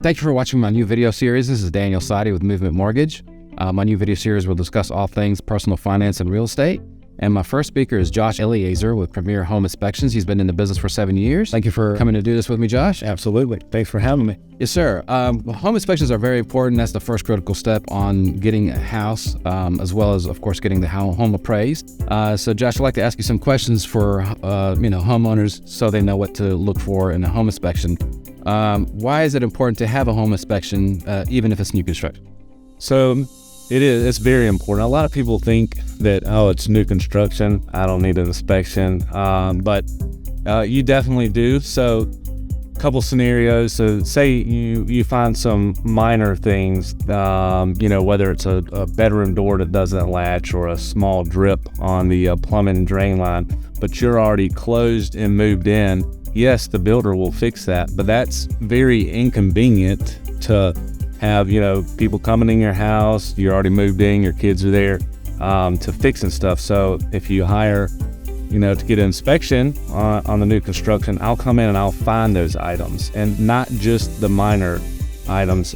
Thank you for watching my new video series. This is Daniel Saadi with Movement Mortgage. My new video series will discuss all things personal finance and real estate. And my first speaker is Josh Eleazer with Premier Home Inspections. He's been in the business for 7 years. Thank you for coming to do this with me, Josh. Absolutely. Thanks for having me. Yes, sir. Home inspections are very important. That's the first critical step on getting a house, as well as, of course, getting the home appraised. So, Josh, I'd like to ask you some questions for, homeowners so they know what to look for in a home inspection. Why is it important to have a home inspection, even if it's new construction? So it's very important. A lot of people think that, it's new construction, I don't need an inspection, but you definitely do. So a couple scenarios. So say you find some minor things, whether it's a bedroom door that doesn't latch or a small drip on the plumbing and drain line, but you're already closed and moved in. Yes, the builder will fix that, but that's very inconvenient to have, people coming in your house, you're already moved in, your kids are there, to fixing stuff. So if you hire, to get an inspection on the new construction, I'll come in and I'll find those items, and not just the minor items.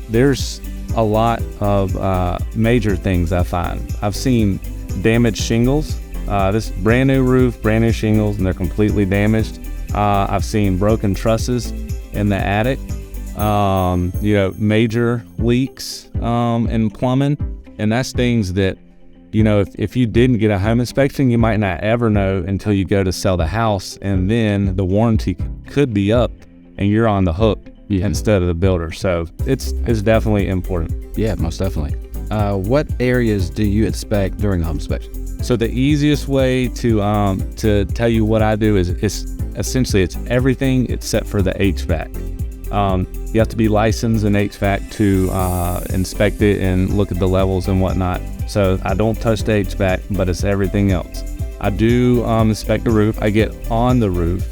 There's a lot of major things I find. I've seen damaged shingles. This brand new roof, brand new shingles, and they're completely damaged. I've seen broken trusses in the attic, major leaks in plumbing, and that's things that, if you didn't get a home inspection, you might not ever know until you go to sell the house, and then the warranty could be up and you're on the hook instead of the builder. So it's definitely important. Yeah, most definitely. What areas do you inspect during the home inspection? So the easiest way to tell you what I do is essentially it's everything except for the HVAC. You have to be licensed in HVAC to inspect it and look at the levels and whatnot. So I don't touch the HVAC, but it's everything else. I do inspect the roof. I get on the roof.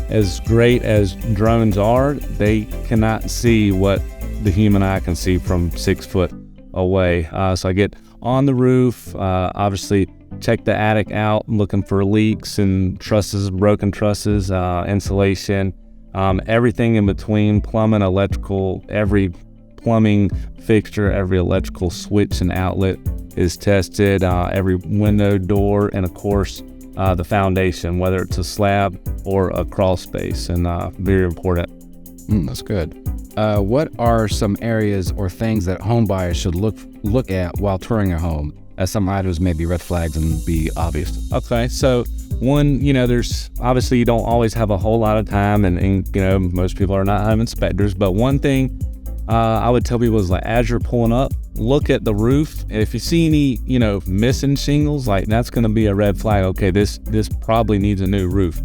As great as drones are, they cannot see what the human eye can see from 6 foot away. So I get on the roof, obviously check the attic out, looking for leaks and trusses, broken trusses, insulation, everything in between, plumbing, electrical. Every plumbing fixture, every electrical switch and outlet is tested, every window, door, and of course the foundation, whether it's a slab or a crawl space, and very important. That's good. What are some areas or things that home buyers should look at while touring a home, as some items may be red flags and be obvious? Okay, so one, there's obviously you don't always have a whole lot of time, and most people are not home inspectors, but one thing I would tell people is, like, as you're pulling up, look at the roof. If you see any, missing shingles, like, that's going to be a red flag. Okay, this probably needs a new roof.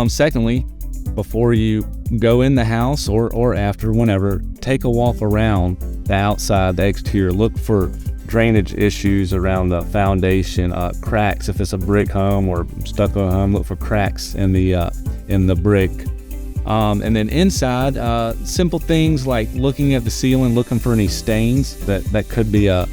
Secondly, before you go in the house or after, whenever, take a walk around the outside, the exterior. Look for drainage issues around the foundation, cracks. If it's a brick home or stucco home, look for cracks in the brick. And then inside, simple things like looking at the ceiling, looking for any stains that could be a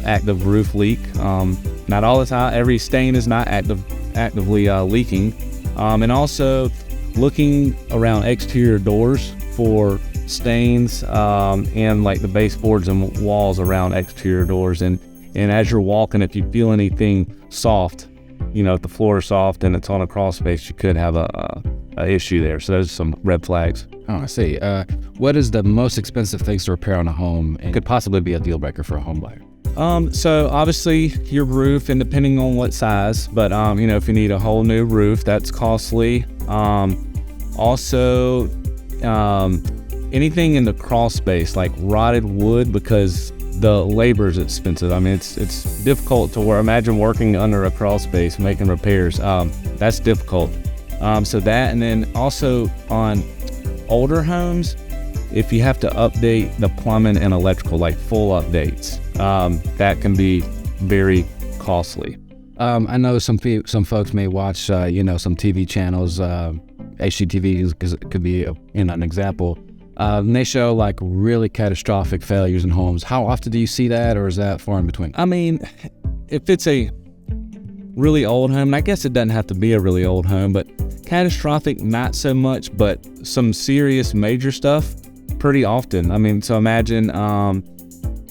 active roof leak. Not all the time, every stain is not actively leaking. And also looking around exterior doors for stains, and like the baseboards and walls around exterior doors. And as you're walking, if you feel anything soft, if the floor is soft and it's on a crawl space, you could have a issue there. So those are some red flags. Oh, I see. What is the most expensive things to repair on a home and could possibly be a deal breaker for a home buyer? So obviously your roof, and depending on what size, but if you need a whole new roof, that's costly. Also, anything in the crawl space, like rotted wood, because the labor is expensive. I mean, it's difficult to imagine working under a crawl space making repairs. That's difficult. So that, and then also on older homes, if you have to update the plumbing and electrical, like full updates, that can be very costly. I know some folks may watch, some TV channels, HGTV could be an example. And they show like really catastrophic failures in homes. How often do you see that, or is that far in between? I mean, if it's a really old home, and I guess it doesn't have to be a really old home, but catastrophic, not so much, but some serious major stuff, pretty often. I mean, so imagine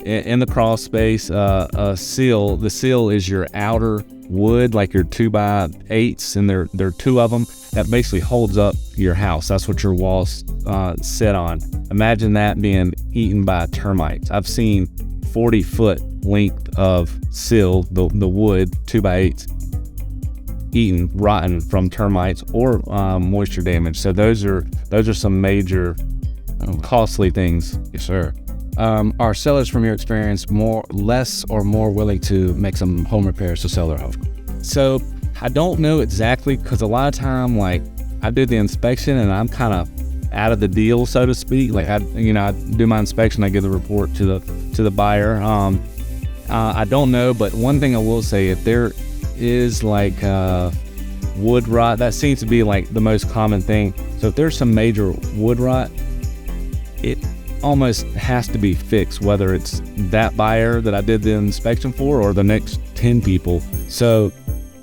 in the crawl space, a seal. The seal is your outer wood, like your 2x8s, and there are two of them that basically holds up your house. That's what your walls sit on. Imagine that being eaten by termites. I've seen 40-foot length of seal, the wood 2x8s, eaten, rotten from termites or moisture damage. So those are some major costly things. Yes, sir. Are sellers, from your experience, less or more willing to make some home repairs to sell their home? So I don't know exactly, because a lot of time, like, I do the inspection and I'm kind of out of the deal, so to speak. Like, I do my inspection, I give the report to the buyer. I don't know, but one thing I will say, if there is like wood rot, that seems to be like the most common thing. So if there's some major wood rot, it almost has to be fixed, whether it's that buyer that I did the inspection for or the next 10 people. So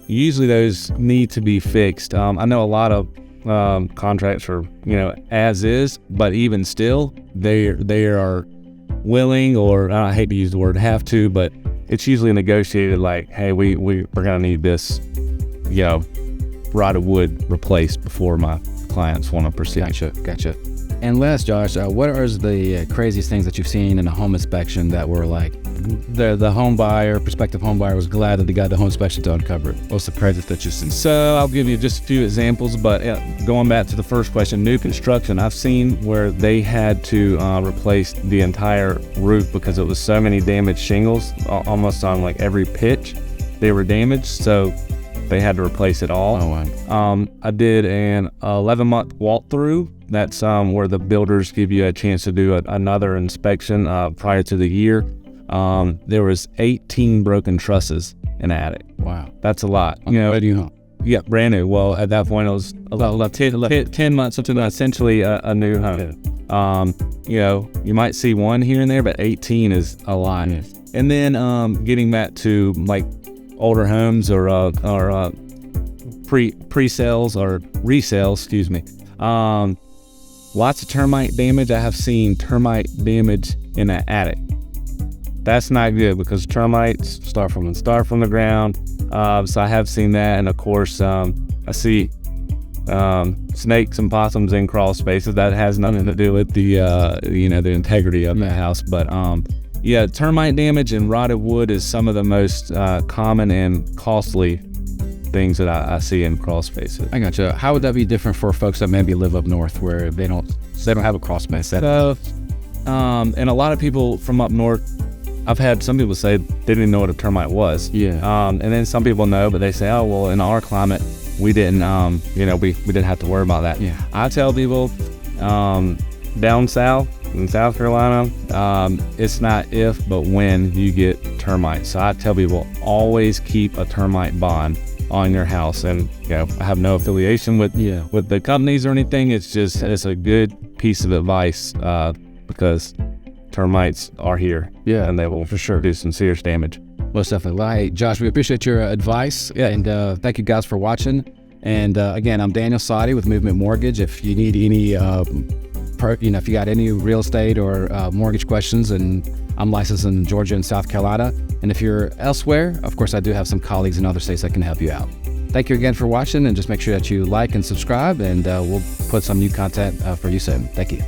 usually those need to be fixed. I know a lot of contracts are, as is, but even still, they are willing, or I hate to use the word have to, but it's usually negotiated like, hey, we're gonna need this, rotted wood replaced before my clients want to proceed. Gotcha. And last, Josh, what are the craziest things that you've seen in a home inspection that were like the prospective home buyer was glad that they got the home inspection to uncover it? What's the craziest that you've seen? So I'll give you just a few examples, but going back to the first question, new construction, I've seen where they had to replace the entire roof because it was so many damaged shingles, almost on like every pitch they were damaged. So they had to replace it all. Oh, wow. I did an 11-month walkthrough. That's where the builders give you a chance to do another inspection prior to the year. There was 18 broken trusses in the attic. Wow. That's a lot. Brand new home. Yeah, brand new. Well, at that point, it was 10 months into essentially a new home. You might see one here and there, but 18 is a lot. Yes. And then getting back to like older homes or pre-sales or resales, excuse me. Lots of termite damage. I have seen termite damage in an attic. That's not good because termites start from the ground. So I have seen that, and of course, I see snakes and possums in crawl spaces. That has nothing to do with the the integrity of the house. But termite damage and rotted wood is some of the most common and costly things that I see in crawl spaces. I gotcha. How would that be different for folks that maybe live up north where they don't have a crawl space? So, and a lot of people from up north, I've had some people say they didn't even know what a termite was. Yeah. And then some people know, but they say, oh, well, in our climate, we didn't, we didn't have to worry about that. Yeah. I tell people, down south in South Carolina, it's not if, but when you get termites. So I tell people, always keep a termite bond on your house. And I have no affiliation with the companies or anything. It's a good piece of advice because termites are here. Yeah, and they will for sure do some serious damage. Most definitely. Well, hey, Josh, we appreciate your advice. Yeah, and thank you guys for watching. And again, I'm Daniel Saadi with Movement Mortgage. If you need any, if you got any real estate or mortgage questions, and I'm licensed in Georgia and South Carolina. And if you're elsewhere, of course, I do have some colleagues in other states that can help you out. Thank you again for watching, and just make sure that you like and subscribe, and we'll put some new content for you soon. Thank you.